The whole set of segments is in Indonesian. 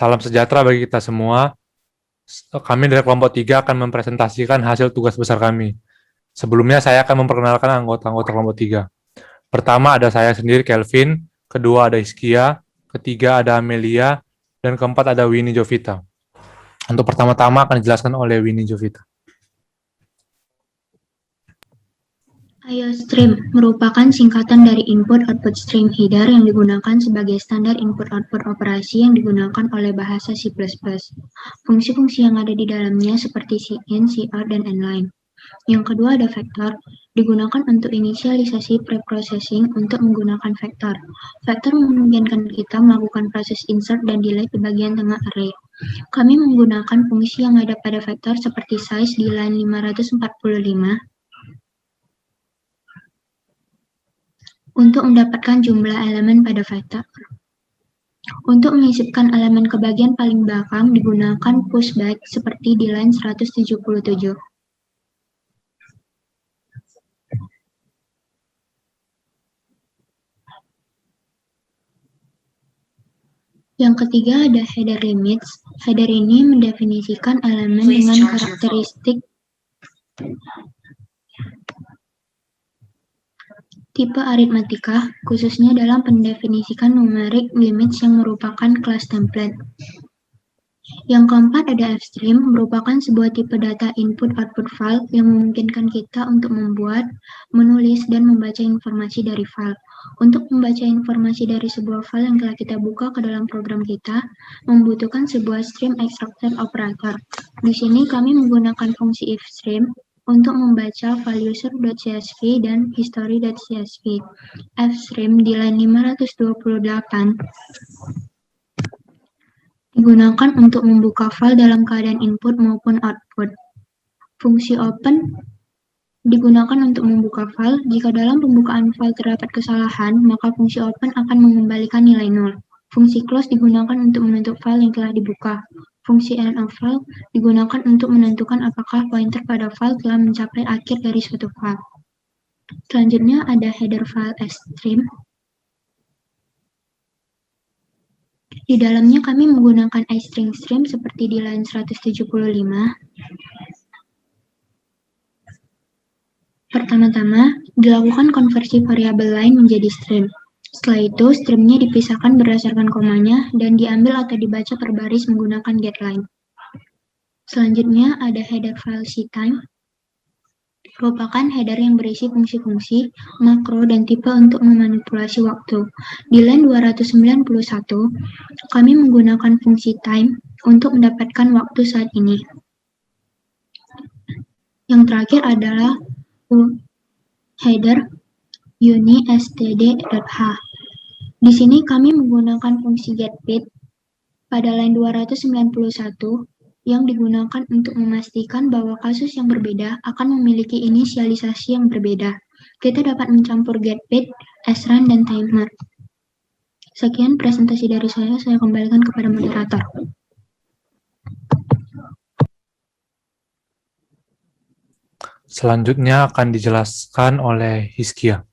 Salam sejahtera bagi kita semua. Kami dari kelompok 3 akan mempresentasikan hasil tugas besar kami. Sebelumnya saya akan memperkenalkan anggota-anggota kelompok 3. Pertama ada saya sendiri, Kelvin. Kedua ada Hiskia. Ketiga ada Amelia. Dan keempat ada Winnie Jovita. Untuk pertama-tama akan dijelaskan oleh Winnie Jovita. IOStream merupakan singkatan dari Input-Output Stream Header yang digunakan sebagai standar input-output operasi yang digunakan oleh bahasa C++. Fungsi-fungsi yang ada di dalamnya seperti cin, cout, dan inline. Yang kedua ada vektor, digunakan untuk inisialisasi preprocessing untuk menggunakan vektor. Vektor memungkinkan kita melakukan proses insert dan delete di bagian tengah array. Kami menggunakan fungsi yang ada pada vektor seperti size di line 545, untuk mendapatkan jumlah elemen pada vektor. Untuk menyisipkan elemen ke bagian paling belakang digunakan pushback seperti di line 177. Yang ketiga ada header limits. Header ini mendefinisikan elemen dengan karakteristik tipe aritmatika, khususnya dalam mendefinisikan numeric limits yang merupakan kelas template. Yang keempat ada fstream, merupakan sebuah tipe data input-output file yang memungkinkan kita untuk membuat, menulis, dan membaca informasi dari file. Untuk membaca informasi dari sebuah file yang telah kita buka ke dalam program kita, membutuhkan sebuah stream extractor operator. Di sini kami menggunakan fungsi ifstream untuk membaca file user.csv dan history.csv. Fstream di line 528 digunakan untuk membuka file dalam keadaan input maupun output. Fungsi open digunakan untuk membuka file. Jika dalam pembukaan file terdapat kesalahan, maka fungsi open akan mengembalikan nilai 0. Fungsi close digunakan untuk menutup file yang telah dibuka. Fungsi end of file digunakan untuk menentukan apakah pointer pada file telah mencapai akhir dari suatu file. Selanjutnya ada header file stream. Di dalamnya kami menggunakan iString stream seperti di line 175. Pertama-tama, dilakukan konversi variabel line menjadi stream. Setelah itu, streamnya dipisahkan berdasarkan komanya dan diambil atau dibaca per baris menggunakan getLine. Selanjutnya ada header file ctime, merupakan header yang berisi fungsi-fungsi, makro, dan tipe untuk memanipulasi waktu. Di line 291, kami menggunakan fungsi time untuk mendapatkan waktu saat ini. Yang terakhir adalah header uni_std.h. Di sini kami menggunakan fungsi getBit pada line 291 yang digunakan untuk memastikan bahwa kasus yang berbeda akan memiliki inisialisasi yang berbeda. Kita dapat mencampur getBit, srun, dan timer. Sekian presentasi dari saya kembalikan kepada moderator. Selanjutnya akan dijelaskan oleh Hiskia.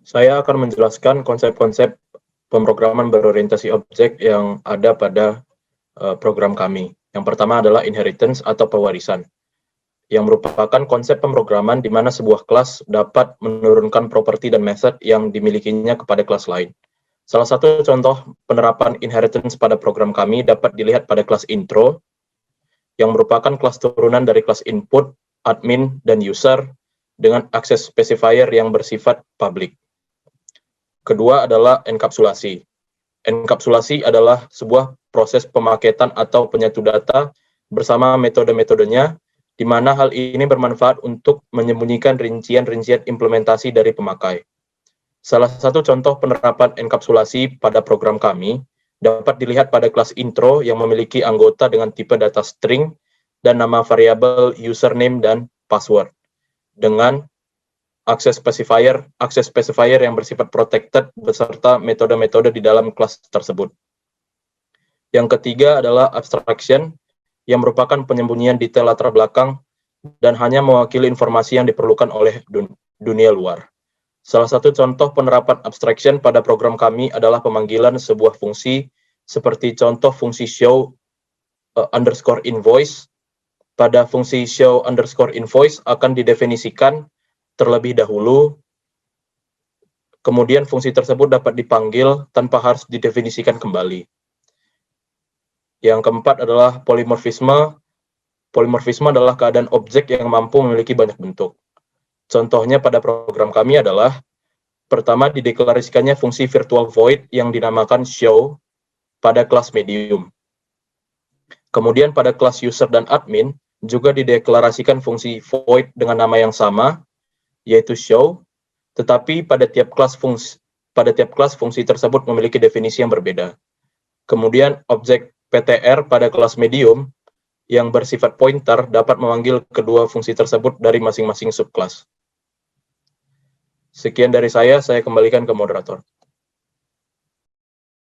Saya akan menjelaskan konsep-konsep pemrograman berorientasi objek yang ada pada program kami. Yang pertama adalah inheritance atau pewarisan, yang merupakan konsep pemrograman di mana sebuah kelas dapat menurunkan properti dan method yang dimilikinya kepada kelas lain. Salah satu contoh penerapan inheritance pada program kami dapat dilihat pada kelas intro, yang merupakan kelas turunan dari kelas input, admin, dan user dengan akses specifier yang bersifat public. Kedua adalah enkapsulasi. Enkapsulasi adalah sebuah proses pemaketan atau penyatu data bersama metode-metodenya, di mana hal ini bermanfaat untuk menyembunyikan rincian-rincian implementasi dari pemakai. Salah satu contoh penerapan enkapsulasi pada program kami dapat dilihat pada kelas intro yang memiliki anggota dengan tipe data string dan nama variabel username dan password dengan akses specifier yang bersifat protected beserta metode-metode di dalam kelas tersebut. Yang ketiga adalah abstraction, yang merupakan penyembunyian detail latar belakang dan hanya mewakili informasi yang diperlukan oleh dunia luar. Salah satu contoh penerapan abstraction pada program kami adalah pemanggilan sebuah fungsi seperti contoh fungsi show underscore invoice. Pada fungsi show underscore invoice akan didefinisikan terlebih dahulu, kemudian fungsi tersebut dapat dipanggil tanpa harus didefinisikan kembali. Yang keempat adalah polimorfisme. Polimorfisme adalah keadaan objek yang mampu memiliki banyak bentuk. Contohnya pada program kami adalah, pertama dideklarasikannya fungsi virtual void yang dinamakan show pada kelas medium. Kemudian pada kelas user dan admin, juga dideklarasikan fungsi void dengan nama yang sama, yaitu show, tetapi pada tiap kelas fungsi tersebut memiliki definisi yang berbeda. Kemudian objek PTR pada kelas medium yang bersifat pointer dapat memanggil kedua fungsi tersebut dari masing-masing subkelas. Sekian dari saya kembalikan ke moderator.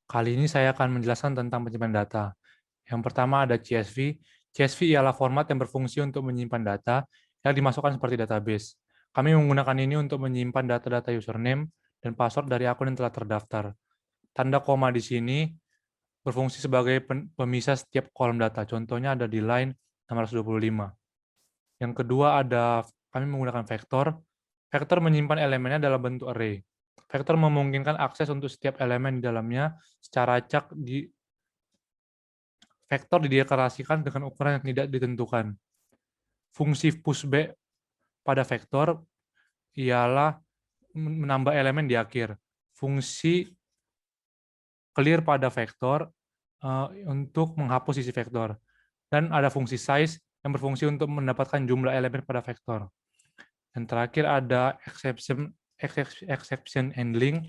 Kali ini saya akan menjelaskan tentang penyimpan data. Yang pertama ada CSV. CSV ialah format yang berfungsi untuk menyimpan data yang dimasukkan seperti database. Kami menggunakan ini untuk menyimpan data-data username dan password dari akun yang telah terdaftar. Tanda koma di sini berfungsi sebagai pemisah setiap kolom data. Contohnya ada di line 625. Yang kedua ada kami menggunakan vektor. Vektor menyimpan elemennya dalam bentuk array. Vektor memungkinkan akses untuk setiap elemen di dalamnya secara acak. Vektor dideklarasikan dengan ukuran yang tidak ditentukan. Fungsi pushback pada vektor ialah menambah elemen di akhir. Fungsi clear pada vektor untuk menghapus isi vektor. Dan ada fungsi size yang berfungsi untuk mendapatkan jumlah elemen pada vektor. Dan terakhir ada exception handling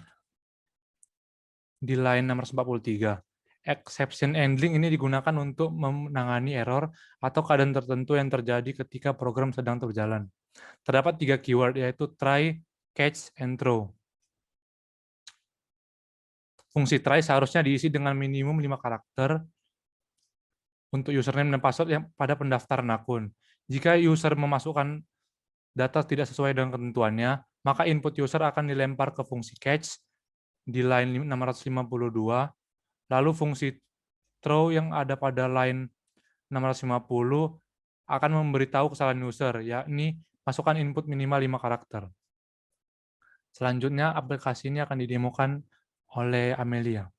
di line 643. Exception handling ini digunakan untuk menangani error atau keadaan tertentu yang terjadi ketika program sedang berjalan. Terdapat 3 keyword, yaitu try, catch, and throw. Fungsi try seharusnya diisi dengan minimum 5 karakter untuk username dan password yang pada pendaftaran akun. Jika user memasukkan data tidak sesuai dengan ketentuannya, maka input user akan dilempar ke fungsi catch di line 652, lalu fungsi throw yang ada pada line 650 akan memberitahu kesalahan user, yakni masukkan input minimal 5 karakter. Selanjutnya, aplikasi ini akan didemokan oleh Amelia.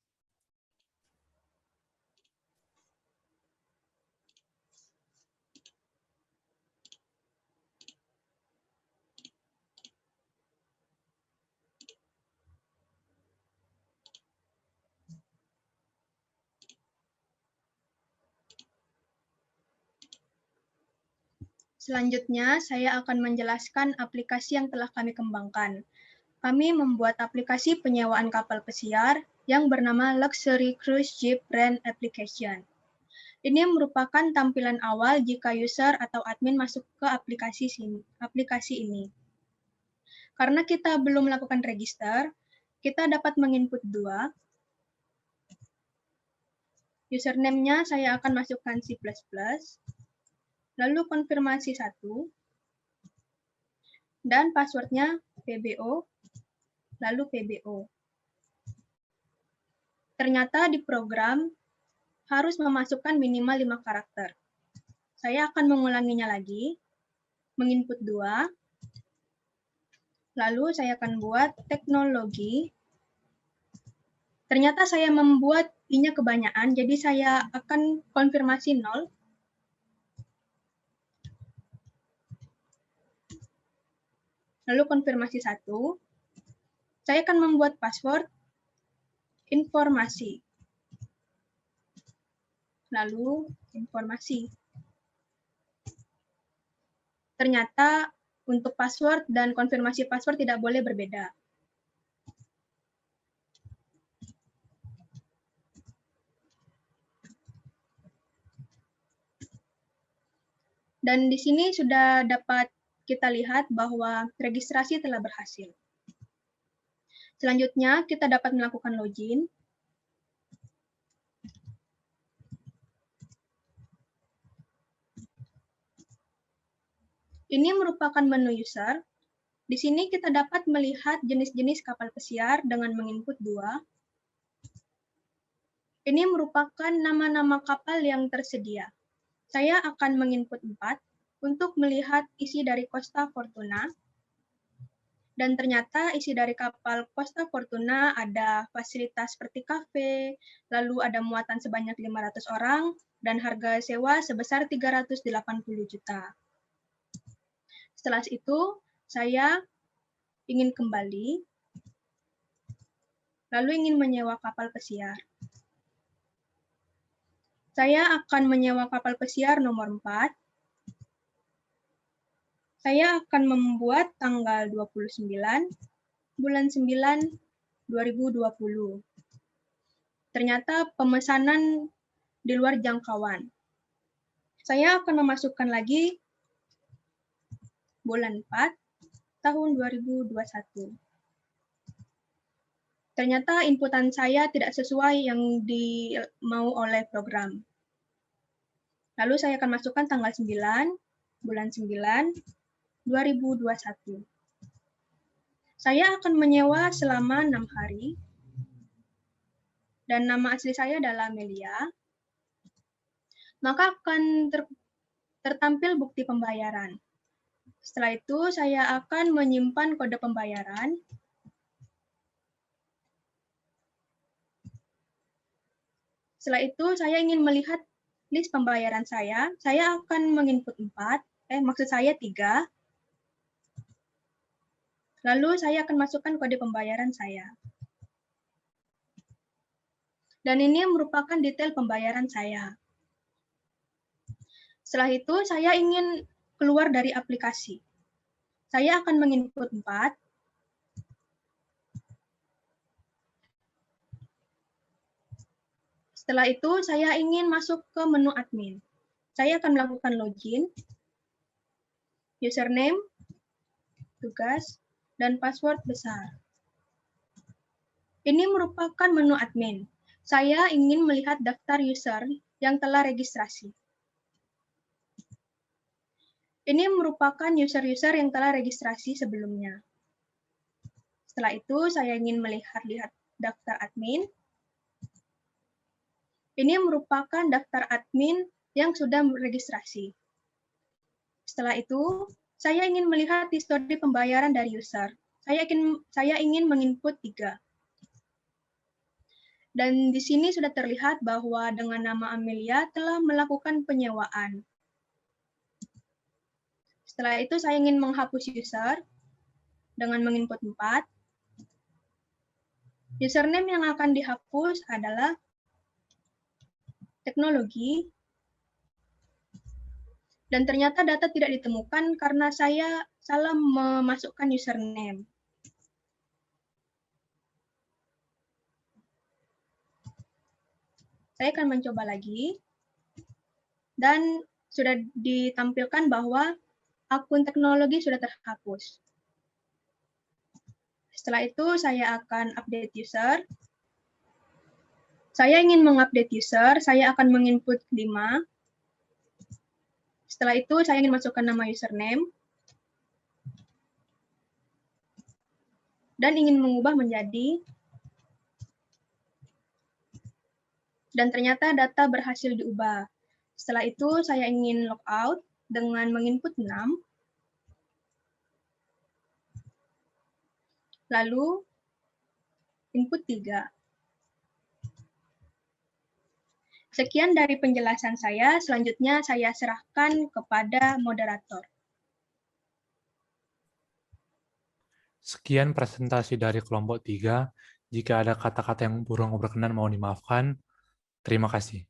Selanjutnya, saya akan menjelaskan aplikasi yang telah kami kembangkan. Kami membuat aplikasi penyewaan kapal pesiar yang bernama Luxury Cruise Ship Rent Application. Ini merupakan tampilan awal jika user atau admin masuk ke aplikasi ini. Karena kita belum melakukan register, kita dapat menginput 2. Username-nya saya akan masukkan C++. Lalu konfirmasi 1, dan passwordnya PBO, lalu PBO. Ternyata di program harus memasukkan minimal 5 karakter. Saya akan mengulanginya lagi, menginput 2, lalu saya akan buat teknologi. Ternyata saya membuat I-nya kebanyakan, jadi saya akan konfirmasi 0. Lalu konfirmasi 1, saya akan membuat password informasi. Lalu informasi. Ternyata untuk password dan konfirmasi password tidak boleh berbeda. Dan di sini sudah dapat kita lihat bahwa registrasi telah berhasil. Selanjutnya, kita dapat melakukan login. Ini merupakan menu user. Di sini kita dapat melihat jenis-jenis kapal pesiar dengan menginput 2. Ini merupakan nama-nama kapal yang tersedia. Saya akan menginput 4 untuk melihat isi dari Costa Fortuna. Dan ternyata isi dari kapal Costa Fortuna ada fasilitas seperti kafe, lalu ada muatan sebanyak 500 orang, dan harga sewa sebesar 380 juta. Setelah itu, saya ingin kembali, lalu ingin menyewa kapal pesiar. Saya akan menyewa kapal pesiar nomor 4. Saya akan membuat tanggal 29 bulan 9 2020. Ternyata pemesanan di luar jangkauan. Saya akan memasukkan lagi bulan 4 tahun 2021. Ternyata inputan saya tidak sesuai yang dimau oleh program. Lalu saya akan masukkan tanggal 9 bulan 9 2021. Saya akan menyewa selama 6 hari. Dan nama asli saya adalah Melia. Maka akan tertampil bukti pembayaran. Setelah itu, saya akan menyimpan kode pembayaran. Setelah itu, saya ingin melihat list pembayaran saya. Saya akan menginput 3. Lalu saya akan masukkan kode pembayaran saya. Dan ini merupakan detail pembayaran saya. Setelah itu, saya ingin keluar dari aplikasi. Saya akan menginput 4. Setelah itu, saya ingin masuk ke menu admin. Saya akan melakukan login, username, tugas, dan password besar. Ini merupakan menu admin. Saya ingin melihat daftar user yang telah registrasi. Ini merupakan user-user yang telah registrasi sebelumnya. Setelah itu, saya ingin melihat daftar admin. Ini merupakan daftar admin yang sudah registrasi. Setelah itu, saya ingin melihat histori pembayaran dari user. Saya ingin menginput 3. Dan di sini sudah terlihat bahwa dengan nama Amelia telah melakukan penyewaan. Setelah itu, saya ingin menghapus user dengan menginput 4. Username yang akan dihapus adalah teknologi. Dan ternyata data tidak ditemukan karena saya salah memasukkan username. Saya akan mencoba lagi. Dan sudah ditampilkan bahwa akun teknologi sudah terhapus. Setelah itu, saya akan update user. Saya ingin mengupdate user, saya akan menginput 5. Setelah itu, saya ingin masukkan nama username. Dan ingin mengubah menjadi. Dan ternyata data berhasil diubah. Setelah itu, saya ingin logout dengan menginput 6. Lalu, input 3. Sekian dari penjelasan saya, selanjutnya saya serahkan kepada moderator. Sekian presentasi dari kelompok 3. Jika ada kata-kata yang kurang berkenan mohon dimaafkan. Terima kasih.